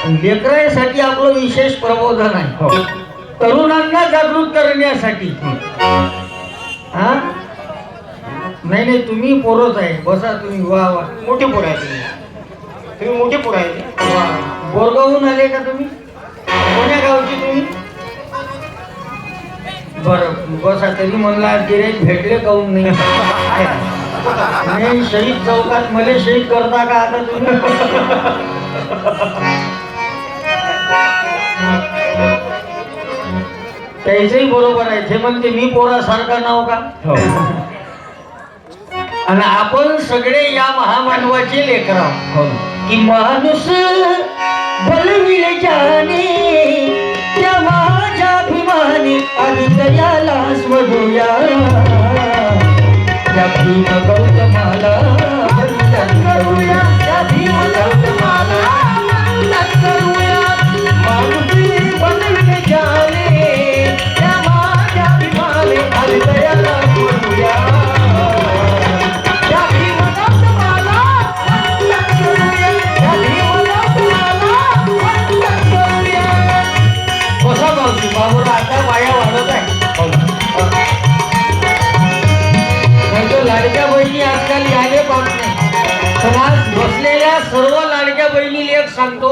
लेकरांसाठी आपलं विशेष प्रबोधन आहे, तरुणांना जागृत करण्यासाठी. हा नाही नाही, तुम्ही पोरच आहे, बसा तुम्ही. वा वा, मोठे पोरं आहे तुम्ही मोठे पोरं आहे. बोरगावहून आले का तुम्ही? कोण्या गावची तुम्ही? बरं बसा. तरी म्हणला गिरेक भेटले काहून नाही? नाही, शहीद चौकात मला शहीद करता का आता तुम्ही? त्याचंही बरोबर आहे. ते म्हणते मी पोरासारखा नाव का? आणि आपण सगळे या महामानवाचे लेकर आहोत. की माणूस बलविले जाणे त्या माझ्या अभिमानी आणि दयाला स्वधूया त्या भीम गौतमाला वंदन करूया, त्या भीम गौतमाला वंदन करूया. माणूस बलविले जाणे त्या माझ्या अभिमानी आणि दयाला स्वधूया. बाबूला आता बाया वाढत आहे. लाडक्या बहिणी आजकाल याले पाहत नाही. पण आज बसलेल्या सर्व लाडक्या बहिणीला एक सांगतो,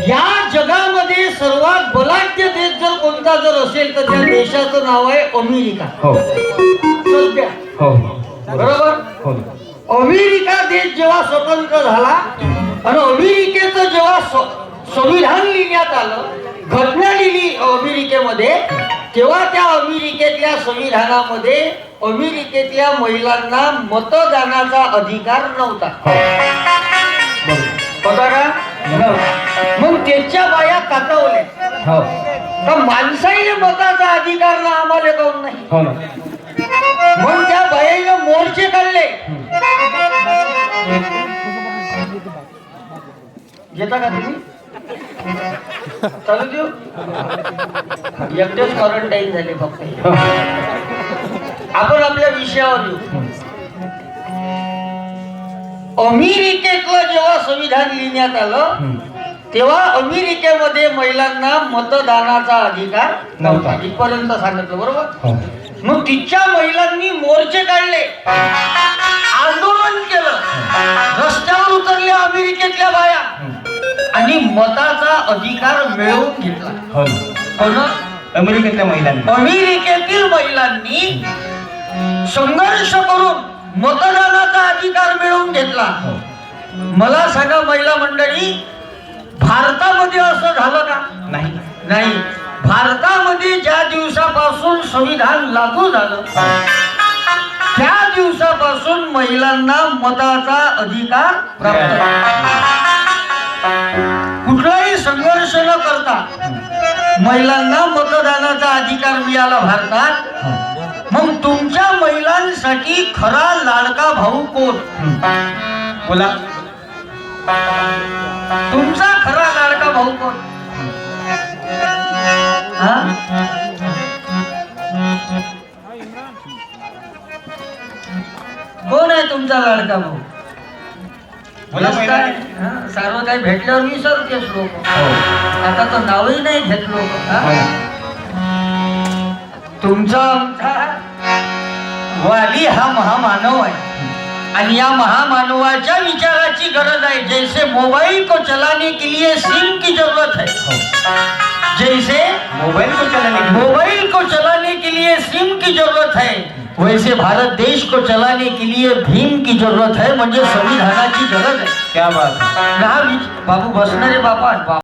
या जगामध्ये सर्वात बलाढ्य देश जर कोणता जर असेल तर त्या देशाचं नाव आहे अमेरिका. सध्या बरोबर. अमेरिका देश जेव्हा स्वतंत्र झाला आणि अमेरिकेचं जेव्हा संविधान लिहिण्यात आलं, घटना लिहिली अमेरिकेमध्ये, तेव्हा त्या अमेरिकेतल्या संविधानामध्ये अमेरिकेतल्या महिलांना मतदानाचा अधिकार नव्हता. होता का? मग त्याच्या बाया कातवल्या. तर माणसाईने मताचा अधिकार ना आम्हाला काऊन नाही? मग त्या बाईने मोर्चे काढले. घेता का तुम्ही? चालू देऊ? एकटेच क्वारंटाईन झाले फक्त. आपण आपल्या विषयावर येऊ. अमेरिकेतलं जेव्हा संविधान लिहिण्यात आलं तेव्हा अमेरिकेमध्ये महिलांना मतदानाचा अधिकार नव्हता. इथपर्यंत सांगितलं बरोबर. मग तिच्या महिलांनी मोर्चे काढले, आंदोलन केलं, रस्त्यावर उतरल्या अमेरिकेतल्या बाया आणि मताचा अधिकार मिळवून घेतला. अमेरिकेतल्या महिलांनी, अमेरिकेतील महिलांनी संघर्ष करून मतदानाचा अधिकार मिळवून घेतला. मला सांगा महिला मंडळी, भारतामध्ये असं झालं का? नाही. भारतामध्ये ज्या दिवसापासून संविधान लागू झालं त्या दिवसापासून महिलांना मताचा अधिकार प्राप्त झाला. कुठलाही संघर्ष न करता महिलांना मतदानाचा अधिकार मिळाला भारतात. मग तुमच्या महिलांसाठी खरा लाडका भाऊ कोण? बोला. तुमचा खरा लाडका भाऊ कोण? कोण आहे तुमचा लाडका भाऊ? सर्व काही भेटल्यावर विसरतेच लोक. आता तर नावही नाही घेत लोक. तुमचा वाली हा महामानव आहे आणि या महामानवाच्या विचाराची गरज आहे. जैसे मोबाइल को चलाने के लिए सिम की जरूरत है, जैसे मोबाइल को चलाने के लिए सिम की जरूरत है, वैसे भारत देश को चलाने के लिए भीम की जरूरत है. म्हणजे संविधानाची गरज आहे. क्या बात है. बाबू बसणारे बापा